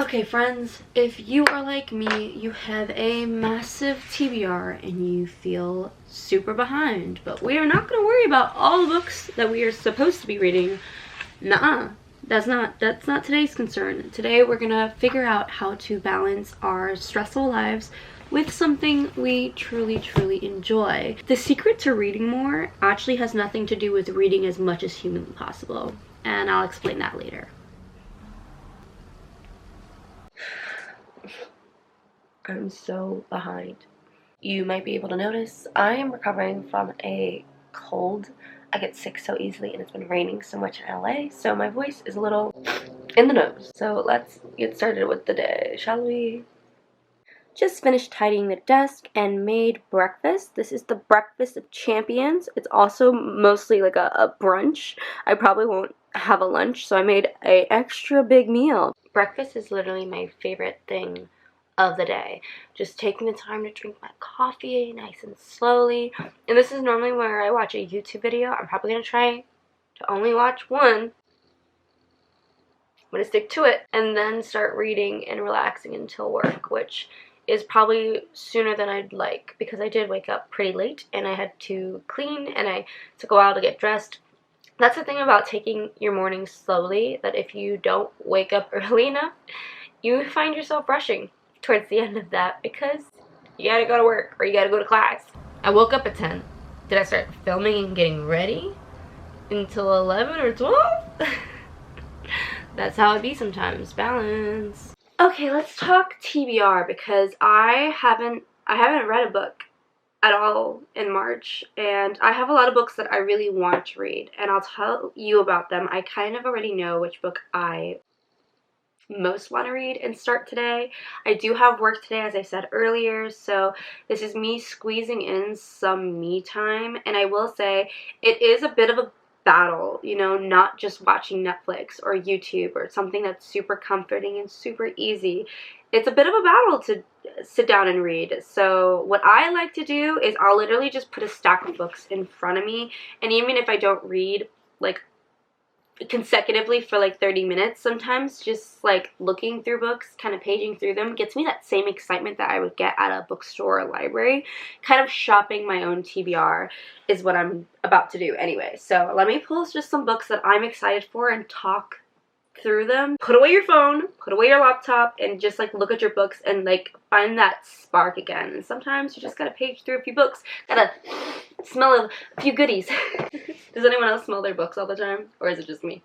Okay friends, if you are like me, you have a massive TBR and you feel super behind, but we are not going to worry about all the books that we are supposed to be reading. Nuh-uh. That's not today's concern. Today we're going to figure out how to balance our stressful lives with something we truly enjoy. The secret to reading more actually has nothing to do with reading as much as humanly possible, and I'll explain that later. I'm so behind. You might be able to notice I am recovering from a cold. I get sick so easily and it's been raining so much in LA, so my voice is a little in the nose. So let's get started with the day, shall we? Just finished tidying the desk and made breakfast. This is the breakfast of champions. It's also mostly like a brunch. I probably won't have a lunch, so I made an extra big meal. Breakfast is literally my favorite thing of the day. Just taking the time to drink my coffee nice and slowly. And this is normally where I watch a YouTube video. I'm probably going to try to only watch one. I'm going to stick to it and then start reading and relaxing until work, which is probably sooner than I'd like because I did wake up pretty late and I had to clean and I took a while to get dressed. That's the thing about taking your morning slowly, that if you don't wake up early enough, you find yourself rushing towards the end of that because you gotta go to work or you gotta go to class. I woke up at 10. Did I start filming and getting ready until 11 or 12? That's how it be sometimes. Balance. Okay, let's talk TBR because I haven't read a book at all in March, and I have a lot of books that I really want to read, and I'll tell you about them. I kind of already know which book I most want to read and start today. I do have work today, as I said earlier, so this is me squeezing in some me time. And I will say it is a bit of a battle, you know, not just watching Netflix or YouTube or something that's super comforting and super easy. It's a bit of a battle to sit down and read. So what I like to do is I'll literally just put a stack of books in front of me, and even if I don't read like consecutively for like 30 minutes, sometimes just like looking through books, kind of paging through them, gets me that same excitement that I would get at a bookstore or library. Kind of shopping my own TBR is what I'm about to do anyway. So let me pull just some books that I'm excited for and talk through them. Put away your phone, put away your laptop, and just like look at your books and like find that spark again. And sometimes you just gotta page through a few books, gotta smell a few goodies. Does anyone else smell their books all the time, or is it just me?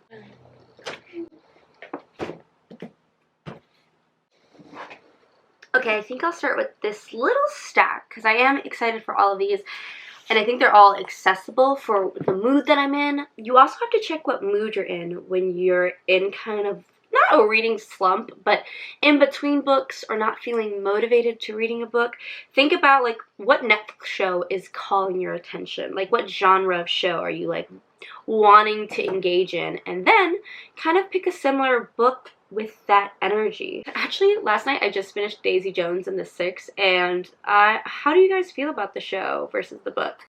Okay, I think I'll start with this little stack because I am excited for all of these. And I think they're all accessible for the mood that I'm in. You also have to check what mood you're in when you're in kind of, not a reading slump, but in between books or not feeling motivated to reading a book. Think about like what Netflix show is calling your attention. Like what genre of show are you like wanting to engage in? And then kind of pick a similar book with that energy. Actually, last night I just finished Daisy Jones and the Six, and how do you guys feel about the show versus the book?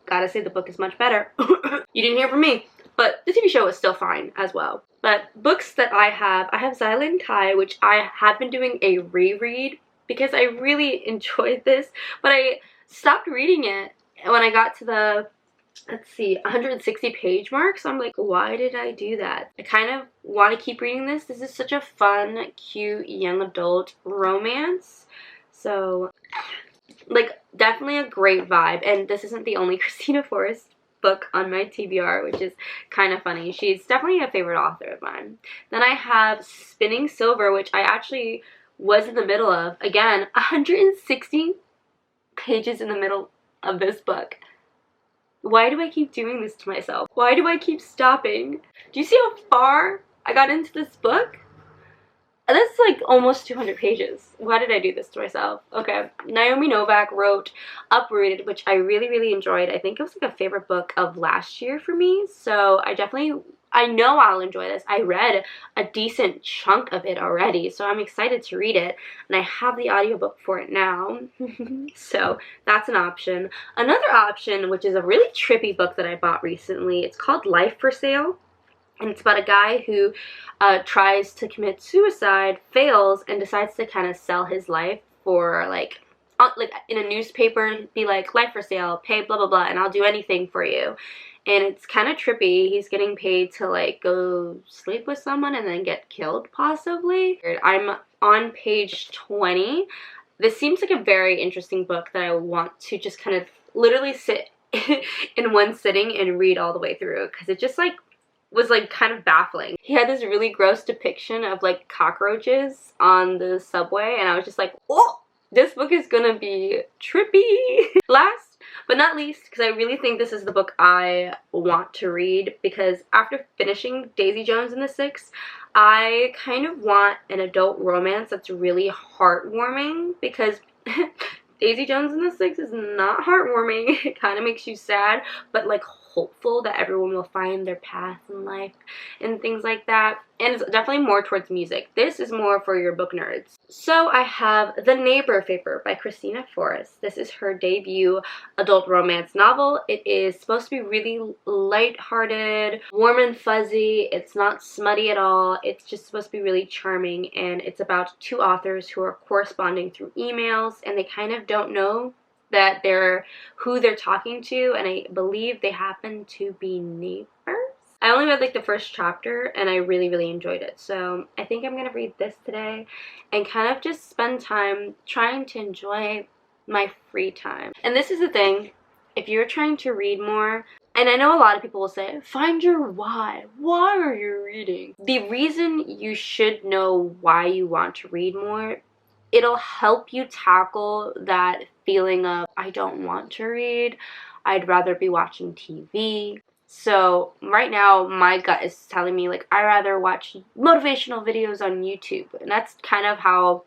Gotta say the book is much better. You didn't hear from me, but the TV show is still fine as well. But books that I have Xylan Kai, which I have been doing a reread because I really enjoyed this, but I stopped reading it when I got to the, let's see, 160 page mark. So I'm like, why did I do that? I kind of want to keep reading this. This is such a fun, cute, young adult romance. So, like, definitely a great vibe. And this isn't the only Christina Forrest book on my TBR, which is kind of funny. She's definitely a favorite author of mine. Then I have Spinning Silver, which I actually was in the middle of. Again, 160 pages in the middle of this book. Why do I keep doing this to myself? Why do I keep stopping? Do you see how far I got into this book? That's like almost 200 pages. Why did I do this to myself? Okay, Naomi Novik wrote Uprooted, which I really enjoyed. I think it was like a favorite book of last year for me, so I know I'll enjoy this. I read a decent chunk of it already, so I'm excited to read it, and I have the audiobook for it now. So that's an option. Another option, which is a really trippy book that I bought recently, it's called Life for Sale. And it's about a guy who tries to commit suicide, fails, and decides to kind of sell his life for like in a newspaper, be like, life for sale, pay blah blah blah, and I'll do anything for you. And it's kind of trippy. He's getting paid to like go sleep with someone and then get killed possibly. I'm on page 20. This seems like a very interesting book that I want to just kind of literally sit in one sitting and read all the way through, because it just like was like kind of baffling. He had this really gross depiction of like cockroaches on the subway, and I was just like, oh, this book is gonna be trippy. Last but not least, because I really think this is the book I want to read, because after finishing Daisy Jones and the Six, I kind of want an adult romance that's really heartwarming, because Daisy Jones and the Six is not heartwarming. It kind of makes you sad, but like hopeful that everyone will find their path in life and things like that. And it's definitely more towards music. This is more for your book nerds. So I have The Neighbor Paper by Christina Forrest. This is her debut adult romance novel. It is supposed to be really lighthearted, warm and fuzzy. It's not smutty at all. It's just supposed to be really charming, and it's about two authors who are corresponding through emails, and they kind of don't know that they're who they're talking to, and I believe they happen to be neighbors. I only read like the first chapter, and I really enjoyed it, so I think I'm gonna read this today and kind of just spend time trying to enjoy my free time. And this is the thing, if you're trying to read more, and I know a lot of people will say, find your why. Why are you reading? The reason you should know why you want to read more, it'll help you tackle that feeling of, I don't want to read, I'd rather be watching TV. So right now my gut is telling me like, I rather watch motivational videos on YouTube, and that's kind of how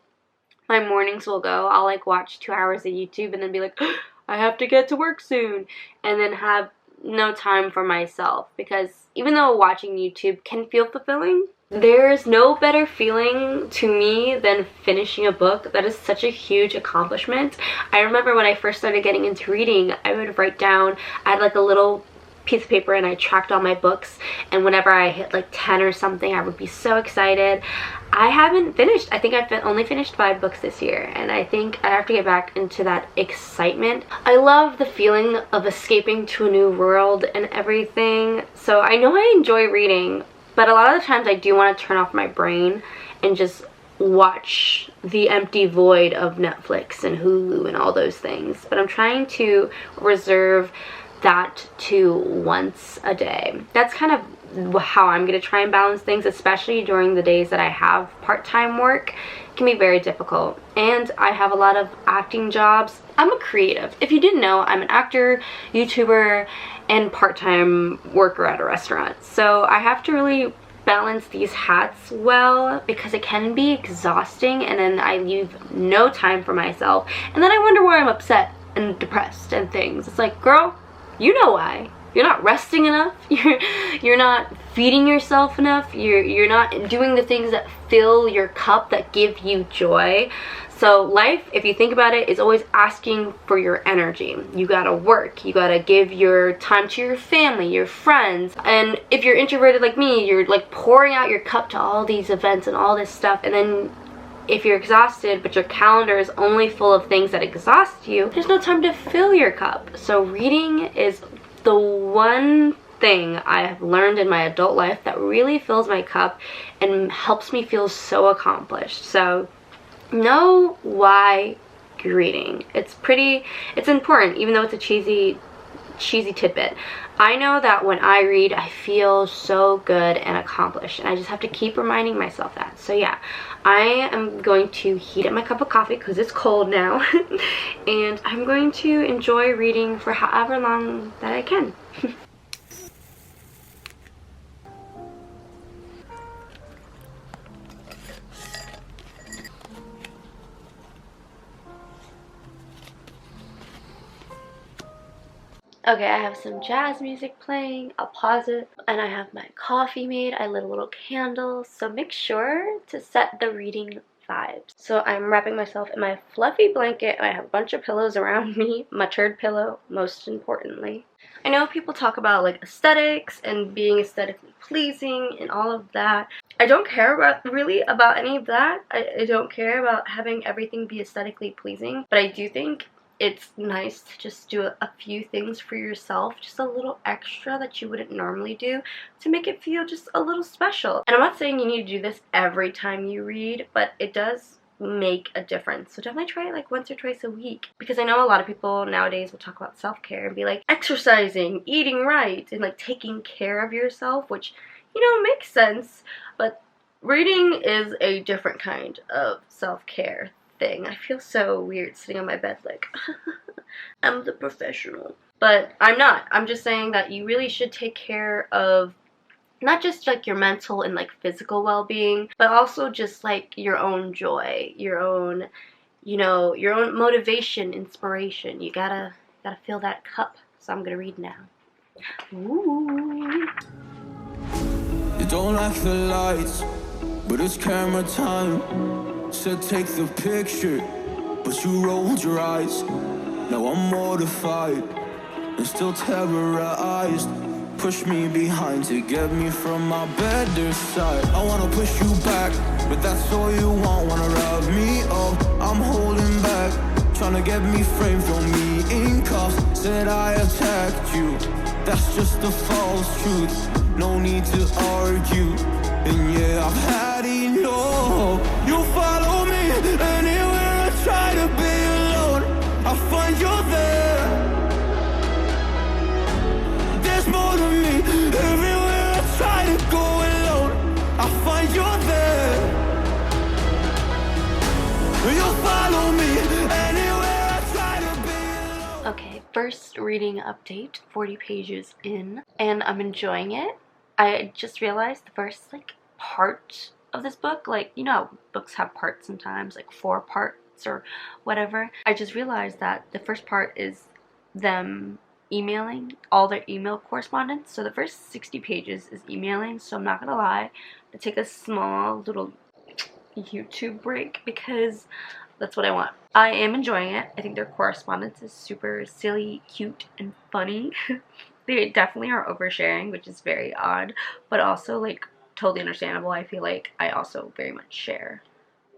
my mornings will go. I'll like watch 2 hours of YouTube and then be like, I have to get to work soon, and then have no time for myself, because even though watching YouTube can feel fulfilling, there's no better feeling to me than finishing a book. That is such a huge accomplishment. I remember when I first started getting into reading, I would write down, I had like a little piece of paper and I tracked all my books, and whenever I hit like 10 or something, I would be so excited. I haven't finished. I think I've only finished 5 books this year, and I think I have to get back into that excitement. I love the feeling of escaping to a new world and everything, so I know I enjoy reading, but a lot of the times I do want to turn off my brain and just watch the empty void of Netflix and Hulu and all those things. But I'm trying to reserve that to once a day. That's kind of how I'm going to try and balance things, especially during the days that I have part-time work. It can be very difficult. And I have a lot of acting jobs. I'm a creative. If you didn't know, I'm an actor, YouTuber, and part-time worker at a restaurant. So I have to really balance these hats well, because it can be exhausting, and then I leave no time for myself, and then I wonder why I'm upset and depressed and things. It's like, girl, you know why. You're not resting enough. You're not feeding yourself enough. You're not doing the things that fill your cup, that give you joy. So life, if you think about it, is always asking for your energy. You gotta work. You gotta give your time to your family, your friends. And if you're introverted like me, you're like pouring out your cup to all these events and all this stuff, and then if you're exhausted but your calendar is only full of things that exhaust you, there's no time to fill your cup. So reading is the one thing I have learned in my adult life that really fills my cup and helps me feel so accomplished. So know why you're reading. It's important, even though it's a cheesy tidbit. I know that when I read, I feel so good and accomplished, and I just have to keep reminding myself that. So yeah, I am going to heat up my cup of coffee because it's cold now, and I'm going to enjoy reading for however long that I can. Okay, I have some jazz music playing. I'll pause it. And I have my coffee made. I lit a little candle. So make sure to set the reading vibes. So I'm wrapping myself in my fluffy blanket, and I have a bunch of pillows around me, my turd pillow, most importantly. I know people talk about like aesthetics and being aesthetically pleasing and all of that. I don't care really about any of that. I don't care about having everything be aesthetically pleasing, but I do think it's nice to just do a few things for yourself, just a little extra that you wouldn't normally do, to make it feel just a little special. And I'm not saying you need to do this every time you read, but it does make a difference. So definitely try it like once or twice a week, because I know a lot of people nowadays will talk about self-care and be like exercising, eating right, and like taking care of yourself, which, you know, makes sense, but reading is a different kind of self-care thing. I feel so weird sitting on my bed like I'm the professional, but I'm not. I'm just saying that you really should take care of not just like your mental and like physical well-being, but also just like your own joy, your own, you know, your own motivation, inspiration. You gotta fill that cup. So I'm gonna read now. Ooh. You don't like the lights, but it's camera time. Said take the picture, but you rolled your eyes. Now I'm mortified and still terrorized. Push me behind to get me from my better side. I wanna push you back, but that's all you want. Wanna rub me up, I'm holding back. Tryna get me framed, throw me in cuffs. Said I attacked you, that's just a false truth. No need to argue, and yeah, I've had enough. You follow me anywhere I try to be alone. I find you there. There's more to me. Everywhere I try to go alone, I find you there. You follow me anywhere I try to be alone. Okay, first reading update, 40 pages in, and I'm enjoying it. I just realized the first like part of this book, like, you know how books have parts sometimes, like 4 parts or whatever. I just realized that the first part is them emailing all their email correspondence. So the first 60 pages is emailing. So I'm not gonna lie, I take a small little YouTube break because that's what I want. I am enjoying it. I think their correspondence is super silly, cute, and funny. They definitely are oversharing, which is very odd, but also like totally understandable. I feel like I also very much share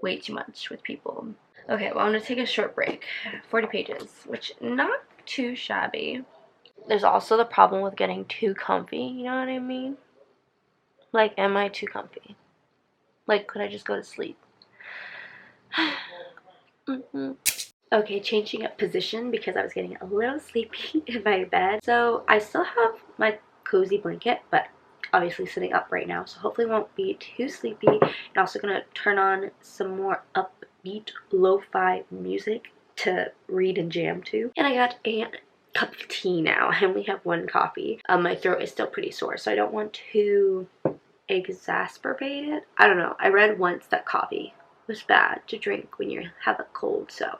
way too much with people. Okay, well, I'm gonna take a short break. 40 pages, which not too shabby. There's also the problem with getting too comfy, you know what I mean? Like, am I too comfy? Like, could I just go to sleep? Okay, changing up position because I was getting a little sleepy in my bed. So I still have my cozy blanket, but obviously sitting up right now, so hopefully won't be too sleepy. I'm also gonna turn on some more upbeat lo-fi music to read and jam to. And I got a cup of tea now. I only have 1 coffee. My throat is still pretty sore, so I don't want to exacerbate it. I don't know. I read once that coffee was bad to drink when you have a cold, so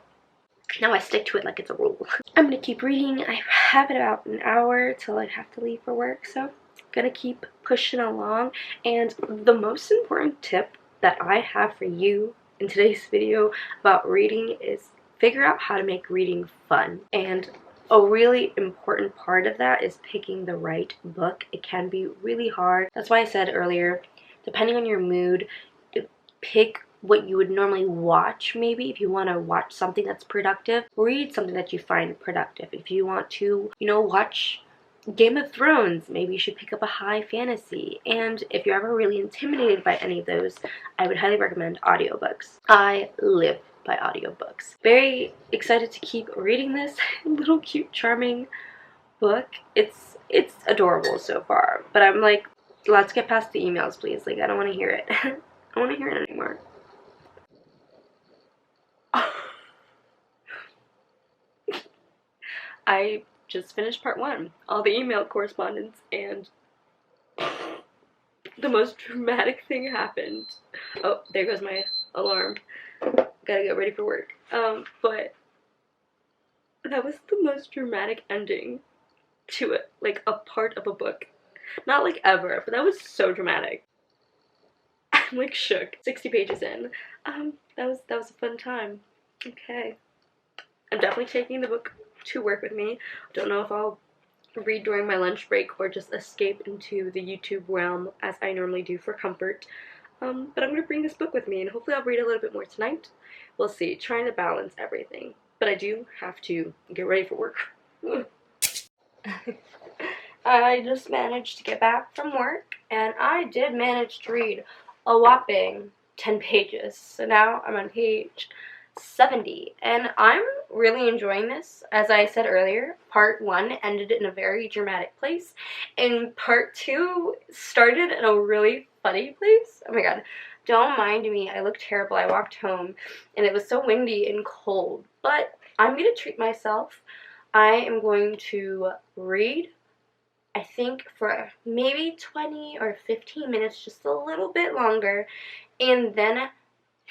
now I stick to it like it's a rule. I'm gonna keep reading. I have it about an hour till I have to leave for work, so I'm gonna keep pushing along. And the most important tip that I have for you in today's video about reading is figure out how to make reading fun. And a really important part of that is picking the right book. It can be really hard. That's why I said earlier, depending on your mood, pick what you would normally watch. Maybe if you want to watch something that's productive, read something that you find productive. If you want to, you know, watch Game of Thrones, maybe you should pick up a high fantasy. And if you're ever really intimidated by any of those, I would highly recommend audiobooks. I live by audiobooks. Very excited to keep reading this little cute charming book. It's adorable so far, but I'm like, let's get past the emails, please. Like, I don't want to hear it. I don't want to hear it anymore. I just finished part 1, all the email correspondence, and the most dramatic thing happened. Oh, there goes my alarm. Gotta get ready for work. But that was the most dramatic ending to it, like a part of a book. Not like ever, but that was so dramatic. I'm like shook. 60 pages in. That was a fun time. Okay. I'm definitely taking the book to work with me. Don't know if I'll read during my lunch break or just escape into the YouTube realm as I normally do for comfort. But I'm going to bring this book with me, and hopefully I'll read a little bit more tonight. We'll see. Trying to balance everything. But I do have to get ready for work. I just managed to get back from work, and I did manage to read a whopping 10 pages. So now I'm on page 70, and I'm really enjoying this. As I said earlier, part 1 ended in a very dramatic place, and part 2 started in a really funny place. Oh my god, don't mind me, I look terrible. I walked home, and it was so windy and cold, but I'm gonna treat myself. I am going to read, I think, for maybe 20 or 15 minutes, just a little bit longer, and then I'm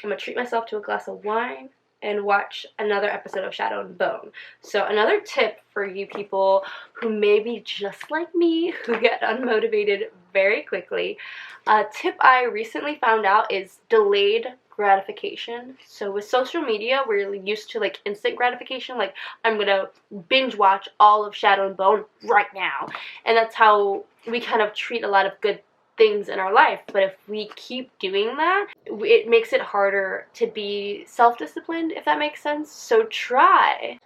going to treat myself to a glass of wine and watch another episode of Shadow and Bone. So another tip for you people who may be just like me, who get unmotivated very quickly, a tip I recently found out is delayed gratification. So with social media, we're used to like instant gratification, like I'm gonna binge watch all of Shadow and Bone right now, and that's how we kind of treat a lot of good things in our life. But if we keep doing that, it makes it harder to be self-disciplined, if that makes sense. So try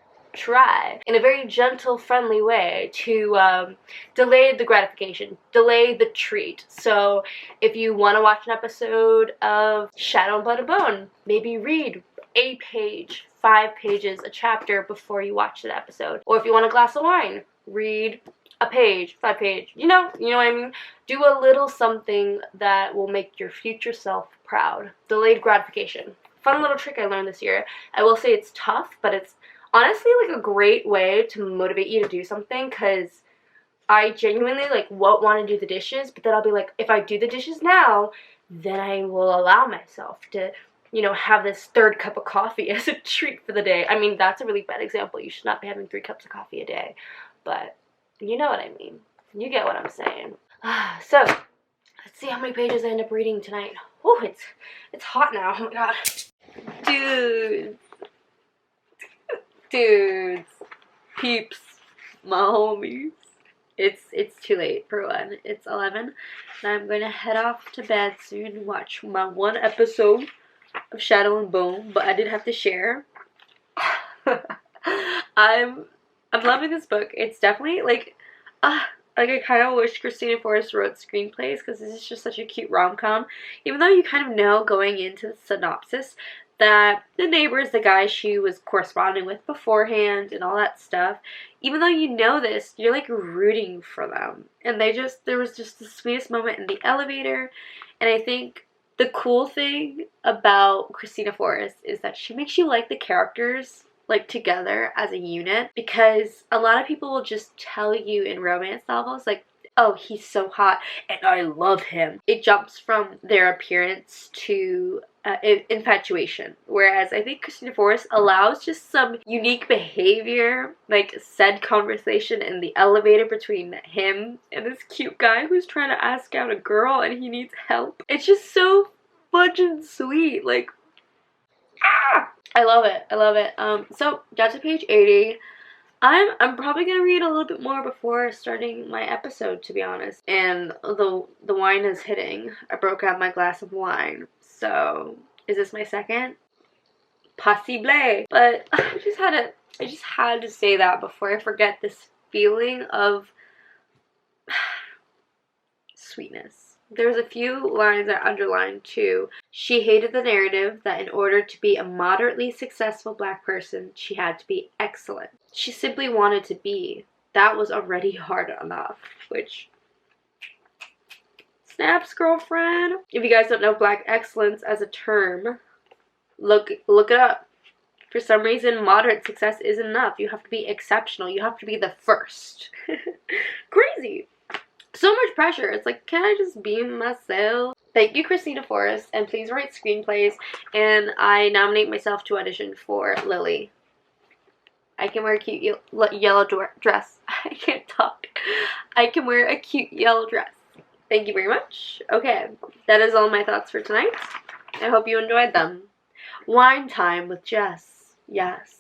in a very gentle, friendly way to delay the gratification, delay the treat. So if you want to watch an episode of Shadow and Blood and Bone, maybe read a page, 5 pages, a chapter before you watch that episode. Or if you want a glass of wine, read a page, 5 page, you know what I mean? Do a little something that will make your future self proud. Delayed gratification. Fun little trick I learned this year. I will say it's tough, but it's honestly like a great way to motivate you to do something, because I genuinely like won't want to do the dishes, but then I'll be like, if I do the dishes now, then I will allow myself to, you know, have this 3rd cup of coffee as a treat for the day. I mean, that's a really bad example. You should not be having 3 cups of coffee a day, but you know what I mean. You get what I'm saying. So, let's see how many pages I end up reading tonight. Oh, it's hot now. Oh my god. Dudes, peeps, my homies. It's too late for one. It's 11, and I'm gonna head off to bed soon and watch my 1 episode of Shadow and Bone. But I did have to share. I'm loving this book. It's definitely like I kind of wish Christina Forrest wrote screenplays, because this is just such a cute rom-com. Even though you kind of know going into the synopsis that the neighbor is the guy she was corresponding with beforehand and all that stuff, even though you know this, you're like rooting for them. And there was just the sweetest moment in the elevator. And I think the cool thing about Christina Forrest is that she makes you like the characters like together as a unit, because a lot of people will just tell you in romance novels like, oh, he's so hot and I love him. It jumps from their appearance to infatuation, whereas I think Christina Forrest allows just some unique behavior, like said conversation in the elevator between him and this cute guy who's trying to ask out a girl and he needs help. It's just so fudge and sweet, like I love it. So got to page 80. I'm probably gonna read a little bit more before starting my episode, to be honest. And the wine is hitting. I broke out my glass of wine. So is this my second? Possible. But I just had to say that before I forget this feeling of sweetness. There's a few lines I underlined too. She hated the narrative that in order to be a moderately successful Black person, she had to be excellent. She simply wanted to be. That was already hard enough, which snaps, girlfriend. If you guys don't know Black excellence as a term, look it up. For some reason, moderate success isn't enough. You have to be exceptional. You have to be the first. Crazy. So much pressure. It's like, can I just be myself? Thank you, Christina Forrest, and please write screenplays. And I nominate myself to audition for Lily. I can wear a cute yellow dress. I can't talk. I can wear a cute yellow dress. Thank you very much. Okay, that is all my thoughts for tonight. I hope you enjoyed them. Wine time with Jess. Yes.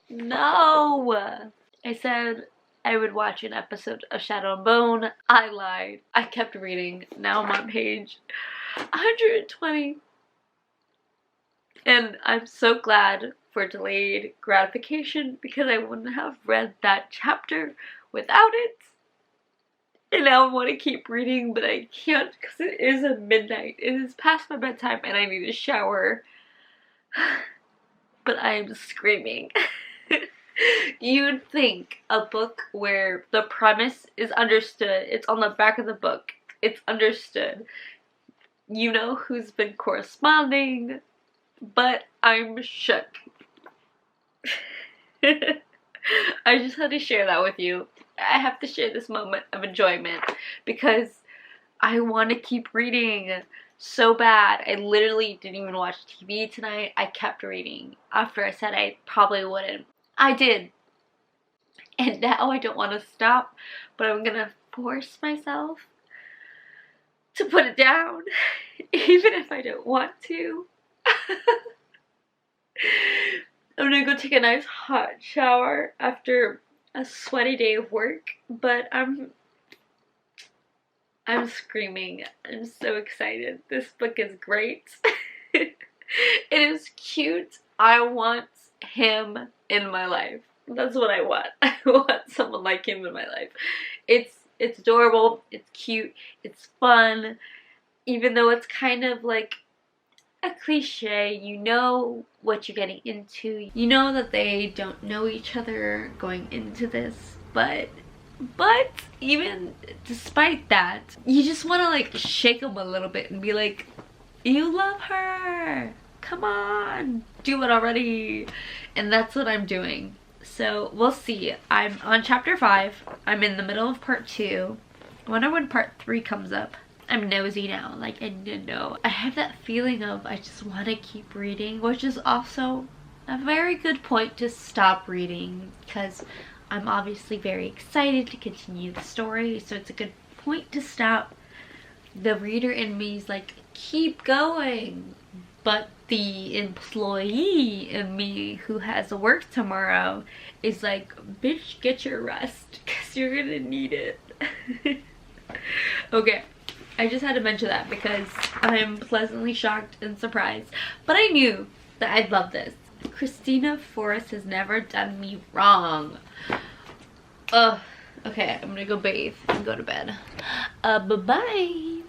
No! I said I would watch an episode of Shadow and Bone. I lied. I kept reading. Now I'm on page 120. And I'm so glad for delayed gratification because I wouldn't have read that chapter without it. And now I want to keep reading, but I can't because it is a midnight. It is past my bedtime and I need a shower. But I am screaming. You'd think a book where the premise is understood, it's on the back of the book, it's understood, you know who's been corresponding, but I'm shook. I just had to share that with you. I have to share this moment of enjoyment because I want to keep reading so bad. I literally didn't even watch TV tonight. I kept reading after I said I probably wouldn't. I did. And now I don't want to stop, but I'm gonna force myself to put it down, even if I don't want to. I'm gonna go take a nice hot shower after a sweaty day of work, but I'm screaming. I'm so excited. This book is great. It is cute. I want him in my life. That's what I want. I want someone like him in my life. It's adorable, it's cute, it's fun, even though it's kind of like a cliche. You know what you're getting into. You know that they don't know each other going into this, but even despite that, you just want to like shake them a little bit and be like, you love her, come on, do it already. And that's what I'm doing. So we'll see. I'm on chapter 5. I'm in the middle of part 2. I wonder when part 3 comes up. I'm nosy now, like I need to know. I have that feeling of I just want to keep reading, which is also a very good point to stop reading because I'm obviously very excited to continue the story, so it's a good point to stop. The reader in me is like, keep going. But the employee in me who has work tomorrow is like, bitch, get your rest because you're gonna need it. Okay, I just had to mention that because I'm pleasantly shocked and surprised. But I knew that I'd love this. Christina Forrest has never done me wrong. Ugh. Okay, I'm gonna go bathe and go to bed. Bye-bye.